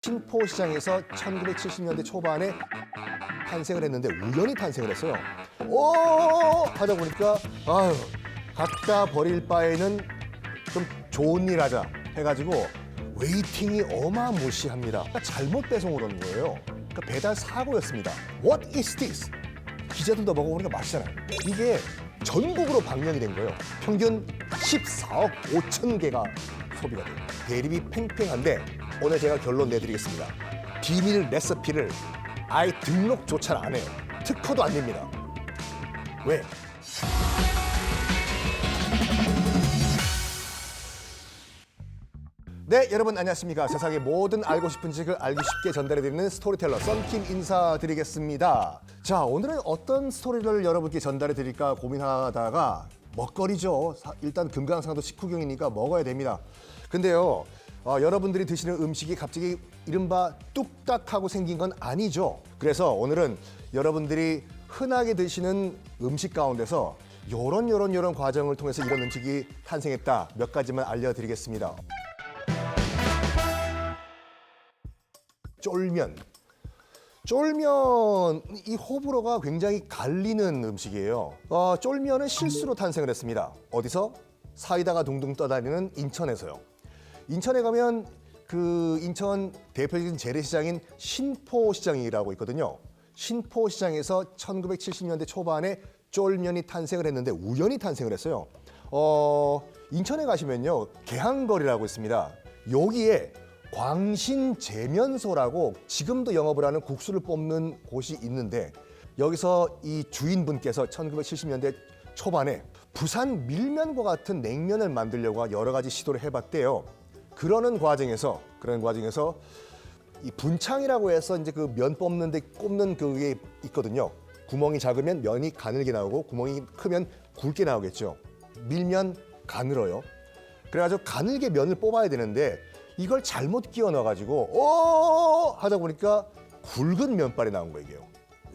신포시장에서 1970년대 초반에 탄생을 했는데 우연히 탄생을 했어요. 오 하다 보니까 아유 갖다 버릴 바에는 좀 좋은 일 하자 해가지고 웨이팅이 어마무시합니다. 잘못 배송을 온 거예요. 그러니까 배달 사고였습니다. What is this? 기자들도 먹어보니까 맛있잖아요. 이게 전국으로 방영이 된 거예요. 평균 14억 5천 개가 소비가 돼요. 대립이 팽팽한데 오늘 제가 결론 내드리겠습니다. 비밀 레시피를 아예 등록조차 안 해요. 특허도 안 됩니다. 왜? 네, 여러분 안녕하십니까. 세상의 모든 알고 싶은 지식을 알기 쉽게 전달해드리는 스토리텔러 썬킴 인사드리겠습니다. 자, 오늘은 어떤 스토리를 여러분께 전달해드릴까 고민하다가 먹거리죠. 일단 금강산도 식후경이니까 먹어야 됩니다. 근데요, 여러분들이 드시는 음식이 갑자기 이른바 뚝딱하고 생긴 건 아니죠. 그래서 오늘은 여러분들이 흔하게 드시는 음식 가운데서 요런 과정을 통해서 이런 음식이 탄생했다. 몇 가지만 알려드리겠습니다. 쫄면. 쫄면, 이 호불호가 굉장히 갈리는 음식이에요. 쫄면은 실수로 탄생을 했습니다. 어디서? 사이다가 둥둥 떠다니는 인천에서요. 인천에 가면 그 인천 대표적인 재래시장인 신포시장이라고 있거든요. 신포시장에서 1970년대 초반에 쫄면이 탄생을 했는데 우연히 탄생을 했어요. 인천에 가시면요. 계항거리라고 있습니다. 여기에 광신제면소라고 지금도 영업을 하는 국수를 뽑는 곳이 있는데 여기서 이 주인분께서 1970년대 초반에 부산 밀면과 같은 냉면을 만들려고 여러 가지 시도를 해봤대요. 그런 과정에서 이 분창이라고 해서 이제 그 면 뽑는데 꼽는 그게 있거든요. 구멍이 작으면 면이 가늘게 나오고 구멍이 크면 굵게 나오겠죠. 밀면 가늘어요. 그래가지고 가늘게 면을 뽑아야 되는데 이걸 잘못 끼워 넣어가지고 하다 보니까 굵은 면발이 나온 거예요.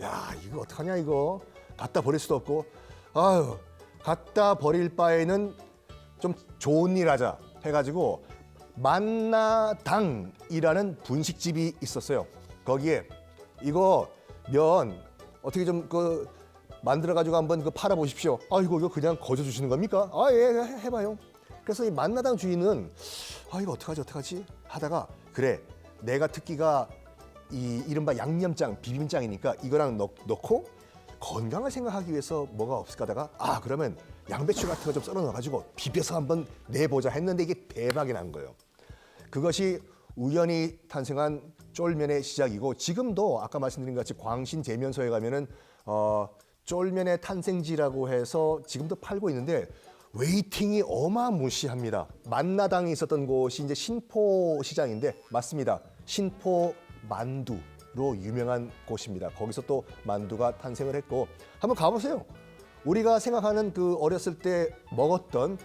야, 이거 어떡하냐 이거. 갖다 버릴 수도 없고 아유 갖다 버릴 바에는 좀 좋은 일 하자 해가지고 만나당이라는 분식집이 있었어요. 거기에 이거 면 어떻게 좀 그 만들어가지고 한번 그 팔아보십시오. 이거 그냥 거저 주시는 겁니까? 예, 해봐요. 그래서 이 만나당 주인은 이거 어떡하지 하다가 그래 내가 특기가 이 이른바 양념장 비빔장이니까 이거랑 넣고 건강을 생각하기 위해서 뭐가 없을까 하다가 그러면 양배추 같은 거 좀 썰어 넣어가지고 비벼서 한번 내보자 했는데 이게 대박이 난 거예요. 그것이 우연히 탄생한 쫄면의 시작이고 지금도 아까 말씀드린 것 같이 광신제면소에 가면은 쫄면의 탄생지라고 해서 지금도 팔고 있는데 웨이팅이 어마무시합니다. 만나당이 있었던 곳이 이제 신포시장인데 맞습니다. 신포 만두로 유명한 곳입니다. 거기서 또 만두가 탄생을 했고 한번 가보세요. 우리가 생각하는 그 어렸을 때 먹었던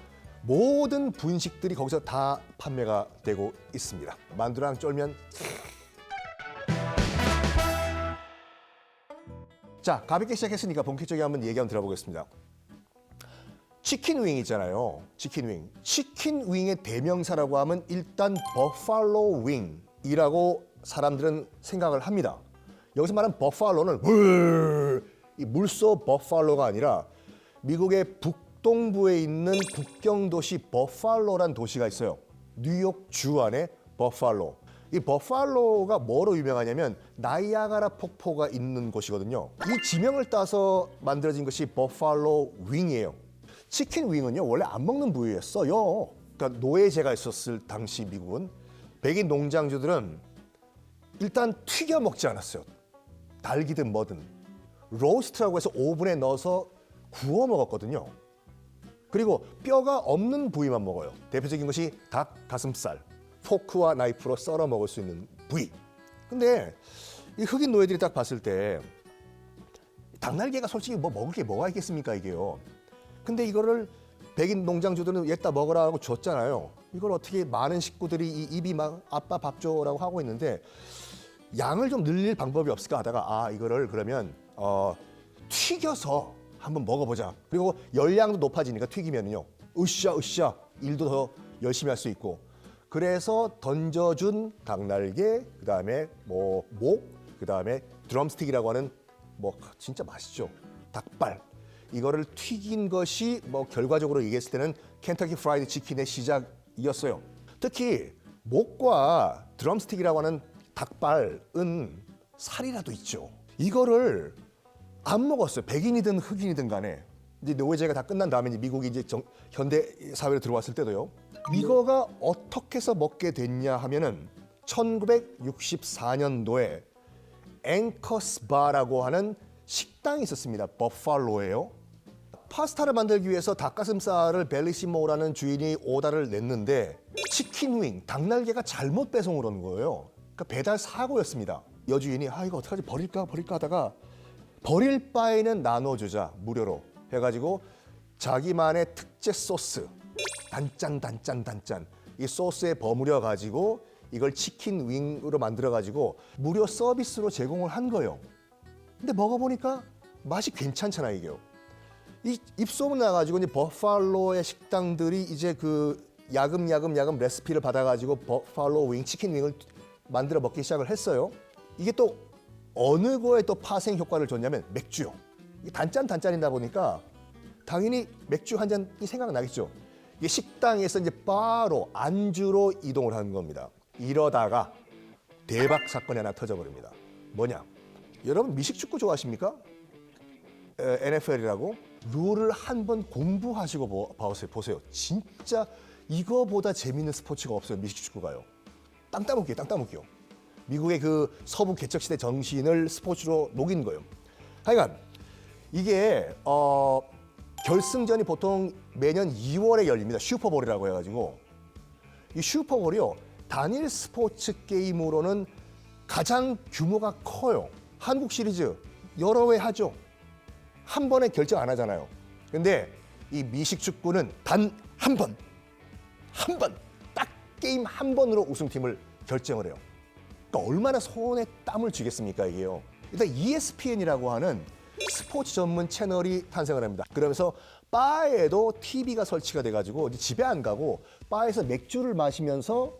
모든 분식들이 거기서 다 판매가 되고 있습니다. 만두랑 쫄면. 자, 가볍게 시작했으니까 본격적인 한번 얘기 한번 들어보겠습니다. 치킨 윙 있잖아요. 치킨 윙. 치킨 윙의 대명사라고 하면 일단 버팔로 윙이라고 사람들은 생각을 합니다. 여기서 말하는 버팔로는 이 물소 버팔로가 아니라 미국의 북동부에 있는 국경도시 버팔로란 도시가 있어요. 뉴욕 주 안에 버팔로. 이 버팔로가 뭐로 유명하냐면 나이아가라 폭포가 있는 곳이거든요. 이 지명을 따서 만들어진 것이 버팔로 윙이에요. 치킨 윙은요 원래 안 먹는 부위였어요. 그러니까 노예제가 있었을 당시 미국은 백인 농장주들은 일단 튀겨 먹지 않았어요. 달기든 뭐든 로스트라고 해서 오븐에 넣어서 구워 먹었거든요. 그리고 뼈가 없는 부위만 먹어요. 대표적인 것이 닭 가슴살, 포크와 나이프로 썰어 먹을 수 있는 부위. 근데 이 흑인 노예들이 딱 봤을 때 닭날개가 솔직히 뭐 먹을 게 뭐가 있겠습니까 이게요. 근데 이거를 백인 농장주들은 얘다 먹으라 하고 줬잖아요. 이걸 어떻게 많은 식구들이 이 입이 막 아빠 밥 줘라고 하고 있는데 양을 좀 늘릴 방법이 없을까 하다가 이거를 그러면 튀겨서 한번 먹어보자. 그리고 열량도 높아지니까 튀기면요 으쌰 일도 더 열심히 할 수 있고 그래서 던져준 닭날개, 그다음에 뭐 목, 그다음에 드럼스틱이라고 하는 뭐 진짜 맛있죠. 닭발. 이거를 튀긴 것이 뭐 결과적으로 얘기했을 때는 켄터키 프라이드 치킨의 시작이었어요. 특히 목과 드럼스틱이라고 하는 닭발은 살이라도 있죠. 이거를 안 먹었어요. 백인이든 흑인이든 간에. 이제 노예제가 다 끝난 다음에 이제 미국이 이제 현대 사회로 들어왔을 때도요. 이거가 어떻게 해서 먹게 됐냐 하면은 1964년도에 앵커스 바라고 하는 식당이 있었습니다. 버팔로예요. 파스타를 만들기 위해서 닭가슴살을 벨리시모라는 주인이 오다를 냈는데 치킨 윙, 닭날개가 잘못 배송을 온 거예요. 그러니까 배달 사고였습니다. 여주인이 이거 어떡하지 버릴까 하다가 버릴 바에는 나눠주자 무료로 해가지고 자기만의 특제 소스 단짠 이 소스에 버무려 가지고 이걸 치킨 윙으로 만들어 가지고 무료 서비스로 제공을 한 거예요. 근데 먹어보니까 맛이 괜찮잖아요, 이게요. 이 입소문 나가지고 이제 버팔로의 식당들이 이제 그 야금야금 레시피를 받아가지고 버팔로 윙, 치킨 윙을 만들어 먹기 시작을 했어요. 이게 또 어느 거에 또 파생 효과를 줬냐면 맥주요. 이게 단짠이다 보니까 당연히 맥주 한 잔이 생각나겠죠. 이게 식당에서 이제 바로 안주로 이동을 한 겁니다. 이러다가 대박 사건이 하나 터져버립니다. 뭐냐? 여러분 미식축구 좋아하십니까? NFL이라고 룰을 한번 공부하시고 보세요. 진짜 이거보다 재밌는 스포츠가 없어요. 미식축구가요. 땅 따먹기요. 미국의 그 서부 개척시대 정신을 스포츠로 녹인 거예요. 하여간 이게 결승전이 보통 매년 2월에 열립니다. 슈퍼볼이라고 해가지고 이 슈퍼볼이요. 단일 스포츠 게임으로는 가장 규모가 커요. 한국 시리즈 여러 회 하죠. 한 번에 결정 안 하잖아요. 근데 이 미식축구는 단 한 번, 딱 게임 한 번으로 우승팀을 결정을 해요. 그러니까 얼마나 손에 땀을 쥐겠습니까, 이게요. 일단 ESPN이라고 하는 스포츠 전문 채널이 탄생을 합니다. 그러면서 바에도 TV가 설치가 돼가지고 이제 집에 안 가고 바에서 맥주를 마시면서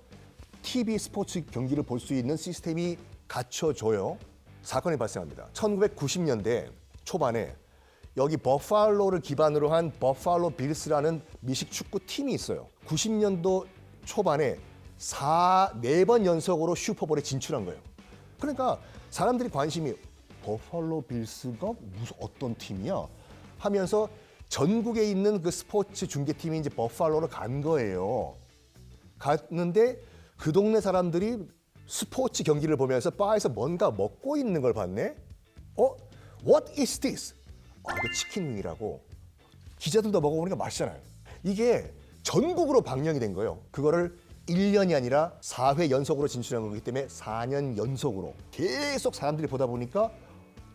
TV 스포츠 경기를 볼 수 있는 시스템이 갖춰져요. 사건이 발생합니다. 1990년대 초반에 여기 버팔로를 기반으로 한 버팔로 빌스라는 미식 축구 팀이 있어요. 90년도 초반에 4번 연속으로 슈퍼볼에 진출한 거예요. 그러니까 사람들이 관심이 버팔로 빌스가 무슨 어떤 팀이야? 하면서 전국에 있는 그 스포츠 중계팀이 이제 버팔로로 간 거예요. 갔는데 그 동네 사람들이 스포츠 경기를 보면서 바에서 뭔가 먹고 있는 걸 봤네? What is this? 이거 치킨윙이라고. 기자들도 먹어보니까 맛있잖아요. 이게 전국으로 방영이 된 거예요. 그거를 1년이 아니라 4회 연속으로 진출한 거기 때문에 4년 연속으로 계속 사람들이 보다 보니까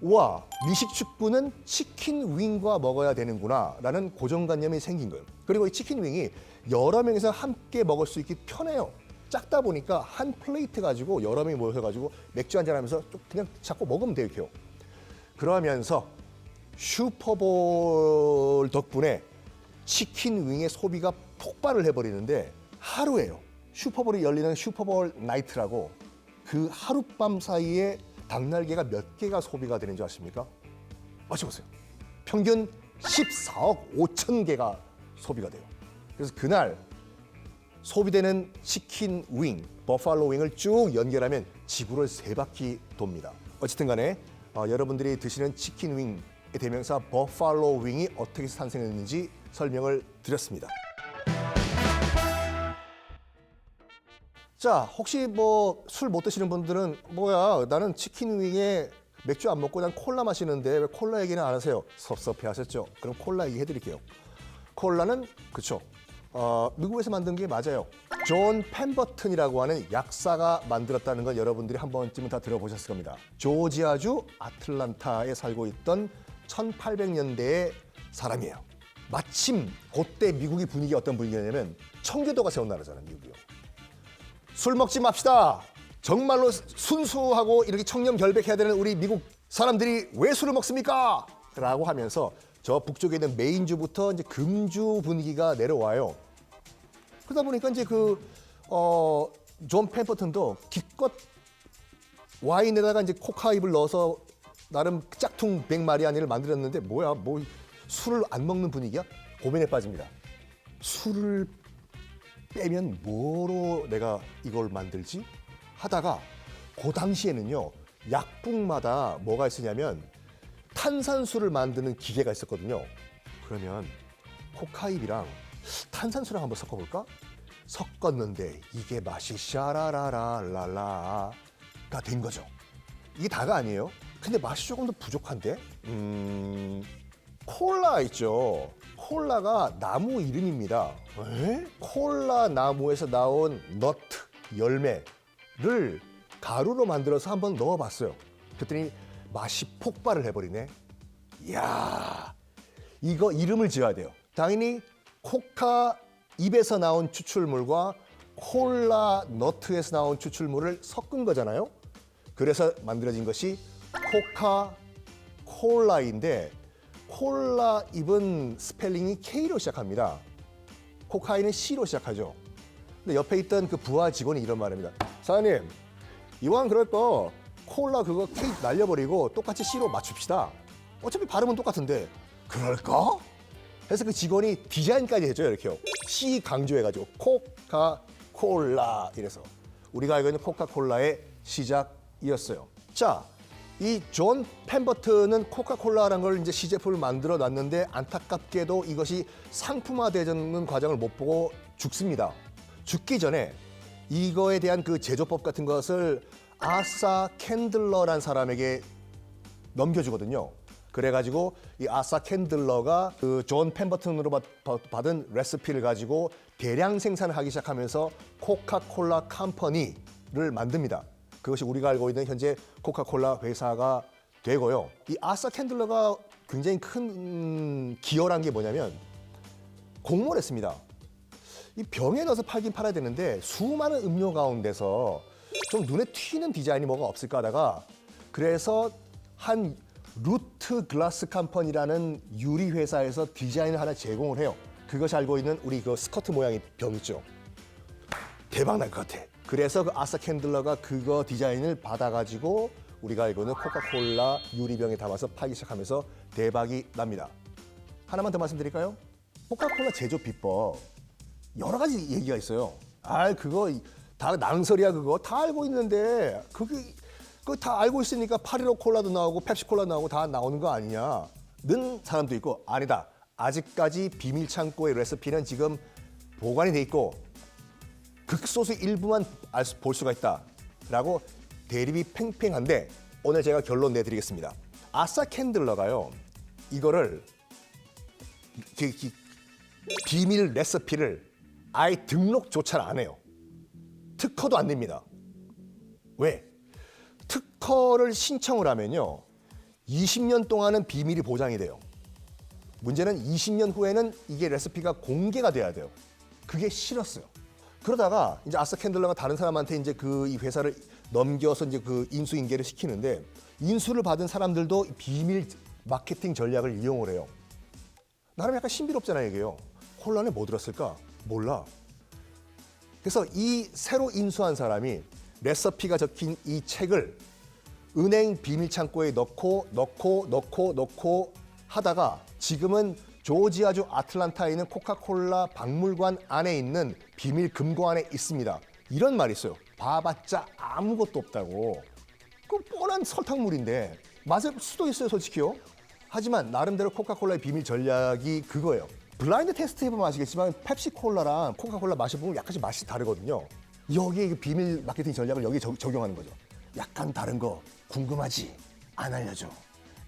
와, 미식축구는 치킨윙과 먹어야 되는구나 라는 고정관념이 생긴 거예요. 그리고 이 치킨윙이 여러 명이서 함께 먹을 수 있기 편해요. 작다 보니까 한 플레이트 가지고 여러 명이 모여가지고 맥주 한잔 하면서 그냥 자꾸 먹으면 돼요, 이렇게요. 그러면서 슈퍼볼 덕분에 치킨윙의 소비가 폭발을 해버리는데 하루에요. 슈퍼볼이 열리는 슈퍼볼 나이트라고 그 하룻밤 사이에 닭날개가 몇 개가 소비가 되는 줄 아십니까? 맞춰보세요. 평균 14억 5천 개가 소비가 돼요. 그래서 그날 소비되는 치킨 윙, 버팔로 윙을 쭉 연결하면 지구를 3바퀴 돕니다. 어쨌든 간에 여러분들이 드시는 치킨 윙의 대명사 버팔로 윙이 어떻게 해서 탄생했는지 설명을 드렸습니다. 자, 혹시 뭐 술 못 드시는 분들은 뭐야, 나는 치킨 윙에 맥주 안 먹고 난 콜라 마시는데 왜 콜라 얘기는 안 하세요? 섭섭해 하셨죠? 그럼 콜라 얘기 해드릴게요. 콜라는 그쵸, 미국에서 만든 게 맞아요. 존 펜버튼이라고 하는 약사가 만들었다는 건 여러분들이 한 번쯤은 다 들어보셨을 겁니다. 조지아주 아틀란타에 살고 있던 1800년대의 사람이에요. 마침 그때 미국의 분위기가 어떤 분위기냐면 청교도가 세운 나라잖아요, 미국이요. 술 먹지 맙시다. 정말로 순수하고 이렇게 청렴결백해야 되는 우리 미국 사람들이 왜 술을 먹습니까? 라고 하면서 저 북쪽에 있는 메인주부터 이제 금주 분위기가 내려와요. 그러다 보니까 이제 그 존 펜퍼턴도 기껏 와인에다가 이제 코카잎을 넣어서 나름 짝퉁 100마리아니를 만들었는데 뭐야, 뭐 술을 안 먹는 분위기야? 고민에 빠집니다. 술을 빼면 뭐로 내가 이걸 만들지? 하다가 그 당시에는요, 약국마다 뭐가 있었냐면 탄산수를 만드는 기계가 있었거든요. 그러면 코카잎이랑 탄산수랑 한번 섞어볼까? 섞었는데 이게 맛이 샤라라라라라가 된 거죠. 이게 다가 아니에요. 근데 맛이 조금 더 부족한데? 콜라 있죠. 콜라가 나무 이름입니다. 에? 콜라 나무에서 나온 너트, 열매를 가루로 만들어서 한번 넣어봤어요. 그랬더니 맛이 폭발을 해버리네. 이야, 이거 이름을 지어야 돼요. 당연히 코카 잎에서 나온 추출물과 콜라 너트에서 나온 추출물을 섞은 거잖아요. 그래서 만들어진 것이 코카콜라인데, 콜라 잎은 스펠링이 K로 시작합니다. 코카인은 C로 시작하죠. 근데 옆에 있던 그 부하 직원이 이런 말입니다. 사장님, 이왕 그럴 거 콜라 그거 K 날려버리고 똑같이 C로 맞춥시다. 어차피 발음은 똑같은데. 그럴까? 그래서 그 직원이 디자인까지 해줘요. 이렇게요. C 강조해가지고 코카콜라 이래서 우리가 알고 있는 코카콜라의 시작이었어요. 자, 이 존 펜버튼은 코카콜라라는 걸 이제 시제품을 만들어 놨는데 안타깝게도 이것이 상품화되는 과정을 못 보고 죽습니다. 죽기 전에 이거에 대한 그 제조법 같은 것을 아사 캔들러라는 사람에게 넘겨주거든요. 그래가지고 이 아사 캔들러가 그 존 펜버튼으로 받은 레시피를 가지고 대량 생산을 하기 시작하면서 코카콜라 컴퍼니를 만듭니다. 그것이 우리가 알고 있는 현재 코카콜라 회사가 되고요. 이 아사 캔들러가 굉장히 큰 기여한 게 뭐냐면 공모를 했습니다. 이 병에 넣어서 팔긴 팔아야 되는데 수많은 음료 가운데서 좀 눈에 튀는 디자인이 뭐가 없을까 하다가 그래서 한 루트 글라스 컴퍼니라는 유리 회사에서 디자인을 하나 제공을 해요. 그것이 알고 있는 우리 그 스커트 모양의 병 있죠. 대박 날 것 같아. 그래서 그 아사 캔들러가 그거 디자인을 받아가지고 우리가 알고 있는 코카콜라 유리병에 담아서 팔기 시작하면서 대박이 납니다. 하나만 더 말씀드릴까요? 코카콜라 제조 비법 여러 가지 얘기가 있어요. 그거 다 낭설이야. 그거 다 알고 있는데 그거 다 알고 있으니까 815 콜라도 나오고 펩시 콜라 나오고 다 나오는 거 아니냐 는 사람도 있고, 아니다, 아직까지 비밀 창고의 레시피는 지금 보관이 돼 있고 극소수 일부만 볼 수가 있다라고 대립이 팽팽한데, 오늘 제가 결론 내드리겠습니다. 아사 캔들러가요, 이거를 비밀 레시피를 아예 등록조차 안 해요. 특허도 안 냅니다. 왜? 특허를 신청을 하면요 20년 동안은 비밀이 보장이 돼요. 문제는 20년 후에는 이게 레시피가 공개가 돼야 돼요. 그게 싫었어요. 그러다가 이제 아사 캔들러가 다른 사람한테 이제 이 회사를 넘겨서 이제 그 인수인계를 시키는데, 인수를 받은 사람들도 비밀 마케팅 전략을 이용을 해요. 나름 약간 신비롭잖아요, 이게요. 콜라 안에 뭐 들었을까? 몰라. 그래서 이 새로 인수한 사람이 레시피가 적힌 이 책을 은행 비밀 창고에 넣고 하다가 지금은 조지아주 아틀란타에 있는 코카콜라 박물관 안에 있는 비밀 금고 안에 있습니다. 이런 말이 있어요. 봐봤자 아무것도 없다고. 그 뻔한 설탕물인데 맛을 수도 있어요, 솔직히요. 하지만 나름대로 코카콜라의 비밀 전략이 그거예요. 블라인드 테스트 해보면 아시겠지만 펩시콜라랑 코카콜라 마셔보면 약간씩 맛이 다르거든요. 여기에 그 비밀 마케팅 전략을 여기에 적용하는 거죠. 약간 다른 거 궁금하지? 안 알려줘.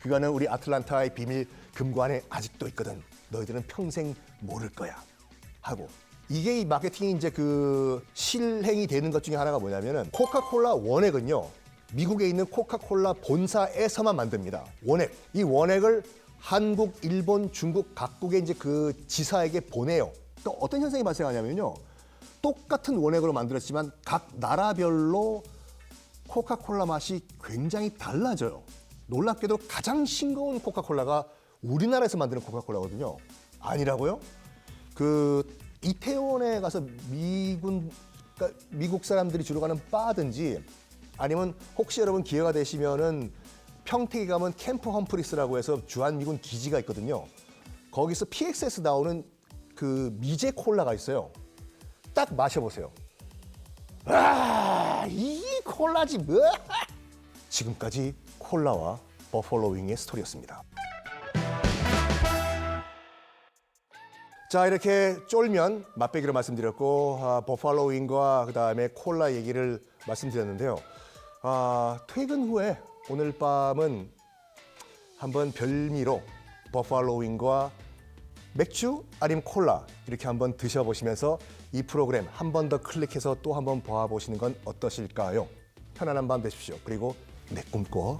그거는 우리 아틀란타의 비밀 금고 안에 아직도 있거든. 너희들은 평생 모를 거야. 하고. 이게 이 마케팅이 이제 그 실행이 되는 것 중에 하나가 뭐냐면은 코카콜라 원액은요, 미국에 있는 코카콜라 본사에서만 만듭니다. 원액. 이 원액을 한국, 일본, 중국 각국의 이제 그 지사에게 보내요. 또 어떤 현상이 발생하냐면요, 똑같은 원액으로 만들었지만 각 나라별로 코카콜라 맛이 굉장히 달라져요. 놀랍게도 가장 싱거운 코카콜라가 우리나라에서 만드는 코카콜라거든요. 아니라고요? 그 이태원에 가서 미군 그러니까 미국 사람들이 주로 가는 바든지 아니면 혹시 여러분 기회가 되시면은 평택에 가면 캠프 험프리스라고 해서 주한미군 기지가 있거든요. 거기서 PX에서 나오는 그 미제 콜라가 있어요. 딱 마셔보세요. 아, 이 콜라지 뭐? 지금까지 콜라와 버팔로 윙의 스토리였습니다. 자, 이렇게 쫄면 맛배기로 말씀드렸고 버팔로 윙과 그다음에 콜라 얘기를 말씀드렸는데요. 퇴근 후에 오늘 밤은 한번 별미로 버팔로 윙과 맥주 아니면 콜라 이렇게 한번 드셔보시면서 이 프로그램 한 번 더 클릭해서 또 한번 봐보시는 건 어떠실까요? 편안한 밤 되십시오. 그리고 내 꿈꿔.